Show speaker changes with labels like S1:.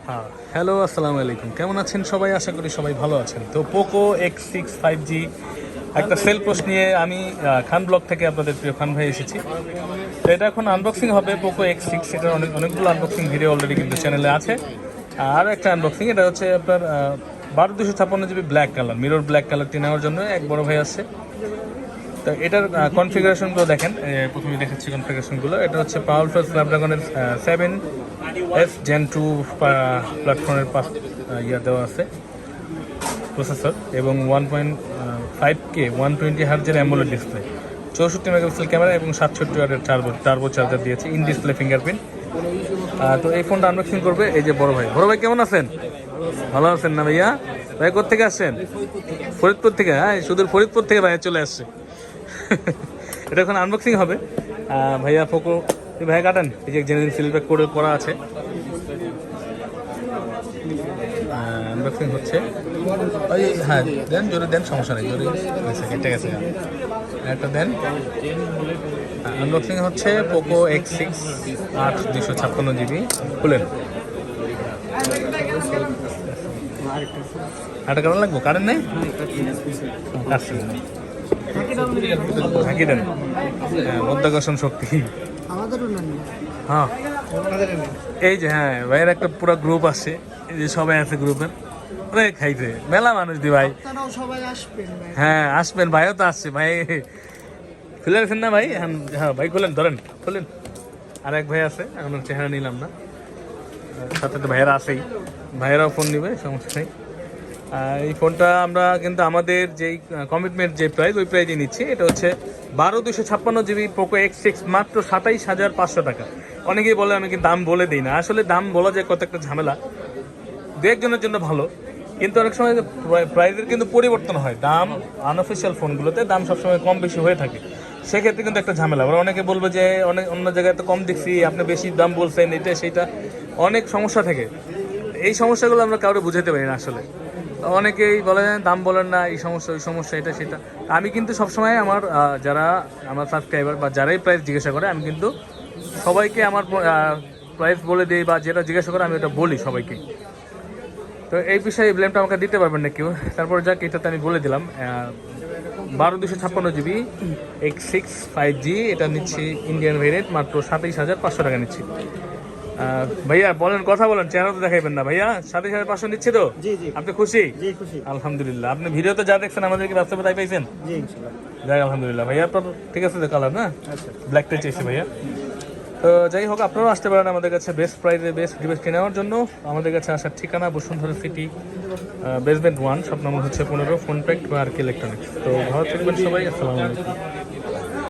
S1: হ্যাঁ, হ্যালো, আসসালামু আলাইকুম। কেমন আছেন সবাই? আশা করি সবাই ভালো আছেন। তো পোকো X6 5G একটা সেল পোস্ট নিয়ে আমি খান ব্লগ থেকে আপনাদের প্রিয় খান ভাই এসেছি। তো এটা এখন আনবক্সিং হবে পোকো X6। এটার অনেকগুলো আনবক্সিং ভিডিও অলরেডি কিন্তু চ্যানেলে আছে। আর একটা আনবক্সিং, এটা হচ্ছে আপনার 12 256 GB black colour, mirror black কালারটি নেওয়ার জন্য এক বড় ভাই আসছে। তো এটার কনফিগারেশনগুলো দেখেন, প্রথমে দেখাচ্ছি কনফিগারেশনগুলো। এটা হচ্ছে পাওয়ারফুল স্ন্যাপড্রাগনের 7S Gen 2 প্ল্যাটফর্মের ইয়া দেওয়া আছে প্রসেসর, এবং 1.5K 120 হার্জের অ্যামোলেড ডিসপ্লে, 64 মেগাপিক্সেল ক্যামেরা এবং 67 ওয়াটের টার্বো চার্জার দিয়েছে, ইন ডিসপ্লে ফিঙ্গারপ্রিন্ট। তো এই ফোনটা আনবক্সিং করবে এই যে বড় ভাই। বড় ভাই কেমন আছেন? ভালো আছেন না ভাইয়া? ভাই কোথেকে আসছেন? ফরিদপুর থেকে? হ্যাঁ, সুদূর ফরিদপুর থেকে ভাইয়া চলে আসছে। এটা এখন আনবক্সিং হবে। ভাইয়া পোকো, ভাইয়া কাটেন, এই যে জেনুইন সিল প্যাক করে করা আছে। আনবক্সিং হচ্ছে। ওই হ্যাঁ, দেন জোরে দেন, সমস্যা নেই, জোরে কেটে গেছে, একটা দেন। আনবক্সিং হচ্ছে পোকো X6 8 256 GB। খুলেন। আরেকটা কারণ লাগবো? কারেন্ট নেই, ঢাকি দেন। মধ্যাকর্ষণ শক্তি। হ্যাঁ, এই যে হ্যাঁ ভাইয়ের একটা পুরো গ্রুপ আছে, এই যে সবাই আছে গ্রুপের। খাইছে মেলা মানুষ দি ভাই। হ্যাঁ আসবেন, ভাইও তো আসছে ভাই। খুলে গেছেন না ভাই? হ্যাঁ ভাই খুলেন, ধরেন খুলেন। আর এক ভাই আছে, এখন চেহারা নিলাম না, সাথে তো ভাইয়েরা আছেই, ভাইয়েরাও ফোন নিবে, সমস্যা নেই। এই ফোনটা আমরা কিন্তু আমাদের যেই কমিটমেন্ট যে প্রাইস, ওই প্রাইজে নিচ্ছি। এটা হচ্ছে 12 256 GB পোকো X6, মাত্র 27,500 টাকা। অনেকেই বলে আমি কিন্তু দাম বলে দিই না, আসলে দাম বলা যায় কত একটা ঝামেলা। দু একজনের জন্য ভালো, কিন্তু অনেক সময় প্রাইসের কিন্তু পরিবর্তন হয়। দাম আনঅফিসিয়াল ফোনগুলোতে দাম সবসময় কম বেশি হয়ে থাকে, সেক্ষেত্রে কিন্তু একটা ঝামেলা। ওরা অনেকে বলবে যে অনেক অন্য জায়গায় তো কম দেখছি, আপনি বেশি দাম বলছেন, এটা সেইটা, অনেক সমস্যা থাকে। এই সমস্যাগুলো আমরা কাউকে বুঝাতে পারি না আসলে। অনেকেই বলে দাম বলেন না, এই সমস্যা ওই সমস্যা, এটা সেটা। আমি কিন্তু সবসময় আমার যারা আমার সাবস্ক্রাইবার বা যারাই প্রাইস জিজ্ঞাসা করে, আমি কিন্তু সবাইকে আমার প্রাইস বলে দিই, বা যেটা জিজ্ঞাসা করে আমি ওটা বলি সবাইকে। তো এই বিষয়ে ব্লেমটা আমাকে দিতে পারবেন না কেউ। তারপর যাক, এটাতে আমি বলে দিলাম 12 256 GB X6 5G, এটা নিচ্ছি ইন্ডিয়ান ভেরিয়েন্ট, মাত্র 27,500 টাকা নিচ্ছি। ভাইয়া বলেন, কথা বলেন, চেহারা তো দেখাইবেন না ভাইয়া। 27,500 নিচ্ছে তো? আপনি খুশি? আলহামদুলিল্লাহ। আপনি ভিডিওতে যা দেখছেন আমাদেরকে বাস্তবে তাই পাইছেন? যাই আলহামদুলিল্লাহ। ভাইয়া আপনার ঠিক আছে তো কালার? না ব্ল্যাকটাই চাইছে ভাইয়া। তো যাই হোক, আপনারাও আসতে পারেন আমাদের কাছে বেস্ট প্রাইসে বেস্ট ডিভাইস নেওয়ার জন্য। আমাদের কাছে আসার ঠিকানা Bashundhara city, basement 1, shop number হচ্ছে 15, ফোন প্যাক্ট বা আর কি ইলেকট্রনিক্স। তো ভালো থাকবেন সবাই, আসসালামু আলাইকুম।